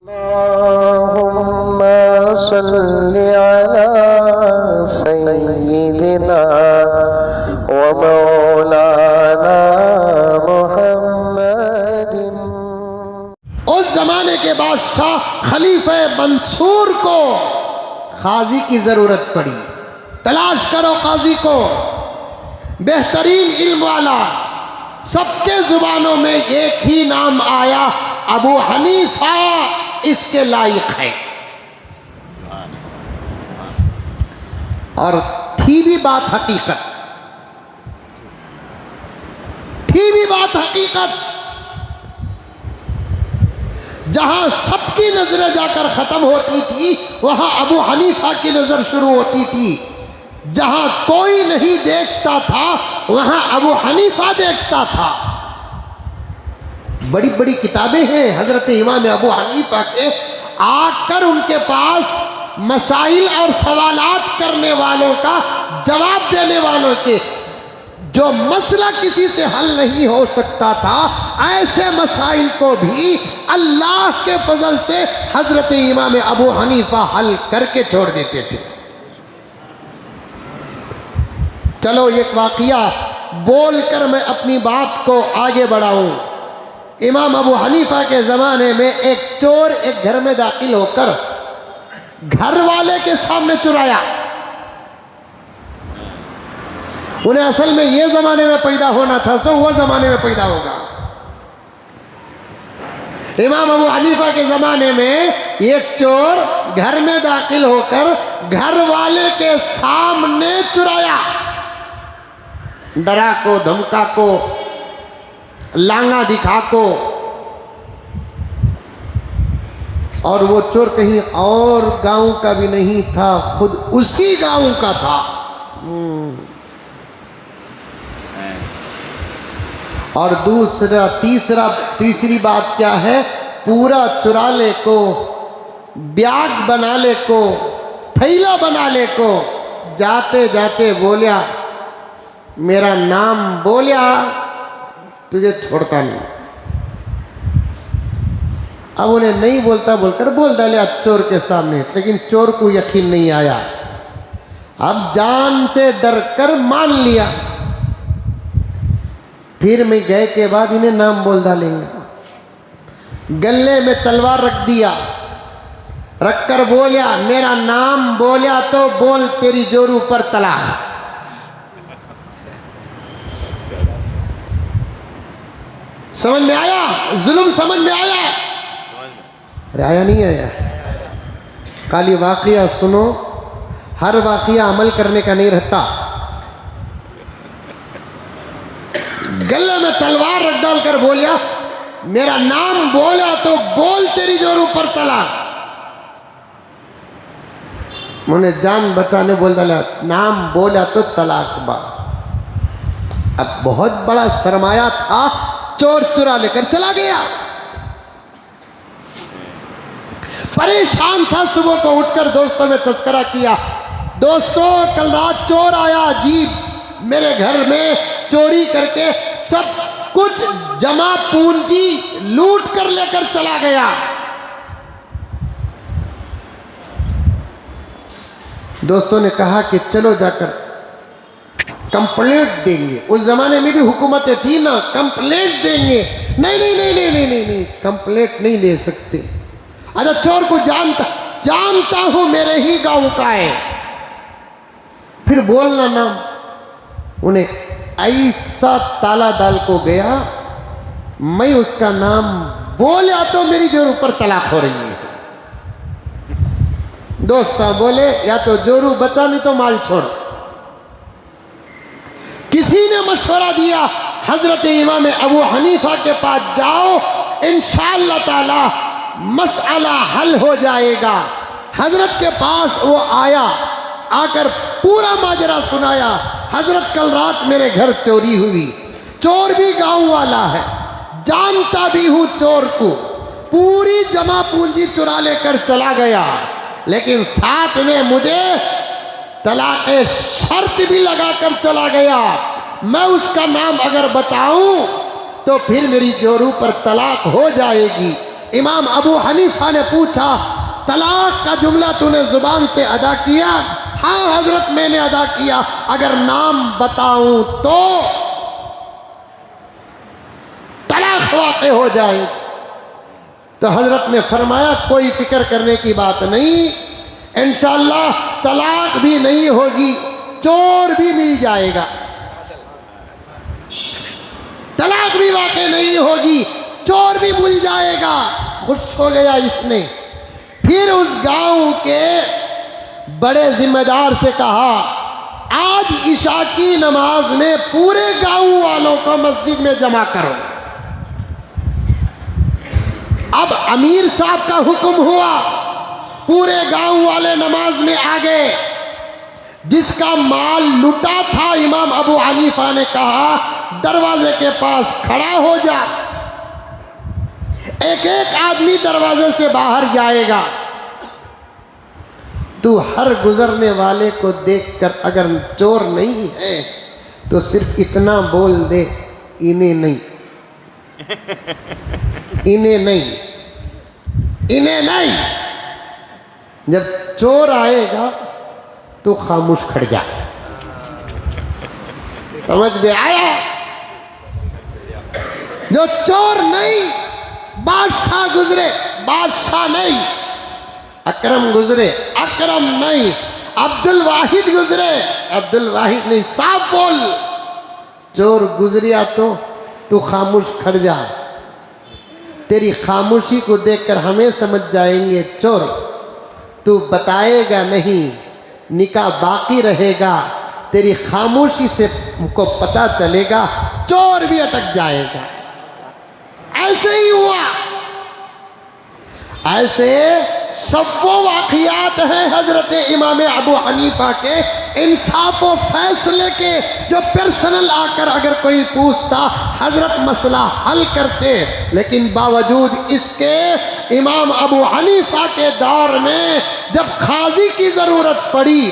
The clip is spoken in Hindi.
अल्लाहुम्मा सल्लि अला सय्यिदिना व मौलाना मुहम्मदिन। उस जमाने के बादशाह खलीफे मंसूर को काजी की जरूरत पड़ी। तलाश करो काजी को, बेहतरीन इल्म वाला। सबके जुबानों में एक ही नाम आया, अबू हनीफा इसके लायक है। और थी भी बात हकीकत, थी भी बात हकीकत। जहां सबकी नजरें जाकर खत्म होती थी, वहां अबू हनीफा की नजर शुरू होती थी। जहां कोई नहीं देखता था, वहां अबू हनीफा देखता था। बड़ी बड़ी किताबें हैं हजरत इमाम अबू हनीफा के। आकर उनके पास मसाइल और सवालात करने वालों का जवाब देने वालों के, जो मसला किसी से हल नहीं हो सकता था, ऐसे मसाइल को भी अल्लाह के फजल से हजरत इमाम अबू हनीफा हल करके छोड़ देते थे। चलो एक वाकया बोलकर मैं अपनी बात को आगे बढ़ाऊं। इमाम अबू हनीफा के ज़माने में एक चोर एक घर में दाखिल होकर घर वाले के सामने चुराया। उन्हें असल में ये ज़माने में पैदा होना था, सो वह ज़माने में पैदा होगा। इमाम अबू हनीफा के ज़माने में एक चोर घर में दाखिल होकर घर वाले के सामने चुराया। डरा को, धमका को, लांगा दिखा को। और वो चोर कहीं और गांव का भी नहीं था, खुद उसी गांव का था। और तीसरी बात क्या है, पूरा चुरा ले को, ब्याग बना ले को, थैला बना ले को। जाते जाते बोलिया, मेरा नाम बोलिया, तुझे छोड़ता नहीं। अब उन्हें नहीं बोलता बोलकर बोल डालिया चोर के सामने, लेकिन चोर को यकीन नहीं आया। अब जान से डर कर मान लिया। फिर मैं गए के बाद इन्हें नाम बोल डालेंगे। गले में तलवार रख दिया, रखकर बोलिया, मेरा नाम बोलिया तो बोल तेरी जोरू पर तलाक। समझ में आया? जुल्म समझ में आया? अरे आया नहीं आया? खाली वाकया सुनो, हर वाकया अमल करने का नहीं रहता। गले में तलवार रख डालकर बोलिया, मेरा नाम बोला तो बोल तेरी जोरू पर तलाक। उन्हें जान बचाने बोल डाला, नाम बोला तो तलाक बा। अब बहुत बड़ा सरमाया था, चोर चुरा लेकर चला गया। परेशान था, सुबह को उठकर दोस्तों में तस्करा किया, दोस्तों कल रात चोर आया अजीब, मेरे घर में चोरी करके सब कुछ जमा पूंजी लूट कर लेकर चला गया। दोस्तों ने कहा कि चलो जाकर कंप्लेंट देंगे। उस जमाने में भी हुकूमतें थी ना, कंप्लेंट देंगे। नहीं नहीं नहीं नहीं नहीं नहीं, नहीं कंप्लेंट नहीं दे सकते। अच्छा चोर को जानता हूं, मेरे ही गांव का है, फिर बोलना नाम। उन्हें ऐसा ताला डाल को गया, मैं उसका नाम बोला तो मेरी जोरू पर तलाक हो रही है। दोस्त बोले, या तो जोरू बचा नहीं तो माल छोड़। किसी ने मशवरा दिया, हजरत इमाम अबू हनीफा के पास जाओ, इंशाअल्लाह ताला मसला हल हो जाएगा। हजरत के पास वो आया, आकर पूरा माजरा सुनाया। हजरत कल रात मेरे घर चोरी हुई, चोर भी गांव वाला है, जानता भी हूं चोर को, पूरी जमा पूंजी चुरा लेकर चला गया, लेकिन साथ में मुझे तलाक शर्त भी लगाकर चला गया। मैं उसका नाम अगर बताऊं तो फिर मेरी जोरू पर तलाक हो जाएगी, इमाम अबू हनीफा ने पूछा, तलाक का जुमला तूने जुबान से अदा किया? हाँ हजरत मैंने अदा किया। अगर नाम बताऊं तो तलाक वाक़े हो जाए। तो हजरत ने फरमाया कोई फिक्र करने की बात नहीं, इंशाअल्लाह तलाक भी नहीं होगी, चोर भी मिल जाएगा। तलाक भी वाक़े नहीं होगी, चोर भी मिल जाएगा। खुश हो गया इसने। फिर उस गांव के बड़े जिम्मेदार से कहा, आज ईशा की नमाज में पूरे गांव वालों को मस्जिद में जमा करो। अब अमीर साहब का हुक्म हुआ, पूरे गांव वाले नमाज में आ गए। जिसका माल लुटा था इमाम अबू हनीफा ने कहा दरवाजे के पास खड़ा हो जा, एक एक आदमी दरवाजे से बाहर जाएगा। तू हर गुजरने वाले को देखकर अगर चोर नहीं है तो सिर्फ इतना बोल दे, इन्हें नहीं, इन्हें नहीं, इन्हें नहीं। जब चोर आएगा तो खामोश खड़ जा। समझ में आया? जो चोर नहीं, बादशाह गुजरे, बादशाह नहीं, अकरम गुजरे, अकरम नहीं, अब्दुल वाहिद गुजरे, अब्दुल वाहिद नहीं, साफ बोल। चोर गुजरिया तो तू खामोश खड़ जा। तेरी खामोशी को देखकर हमें समझ जाएंगे चोर। तू बताएगा नहीं, निकाह बाकी रहेगा, तेरी खामोशी से हमको पता चलेगा, चोर भी अटक जाएगा। ऐसे ही हुआ। ऐसे सब वो वाक़ियात हैं हजरत इमाम अबू हनीफा के इंसाफ व फैसले के, जो पर्सनल आकर अगर कोई पूछता हजरत मसला हल करते। लेकिन बावजूद इसके इमाम अबू हनीफा के दौर में जब काजी की ज़रूरत पड़ी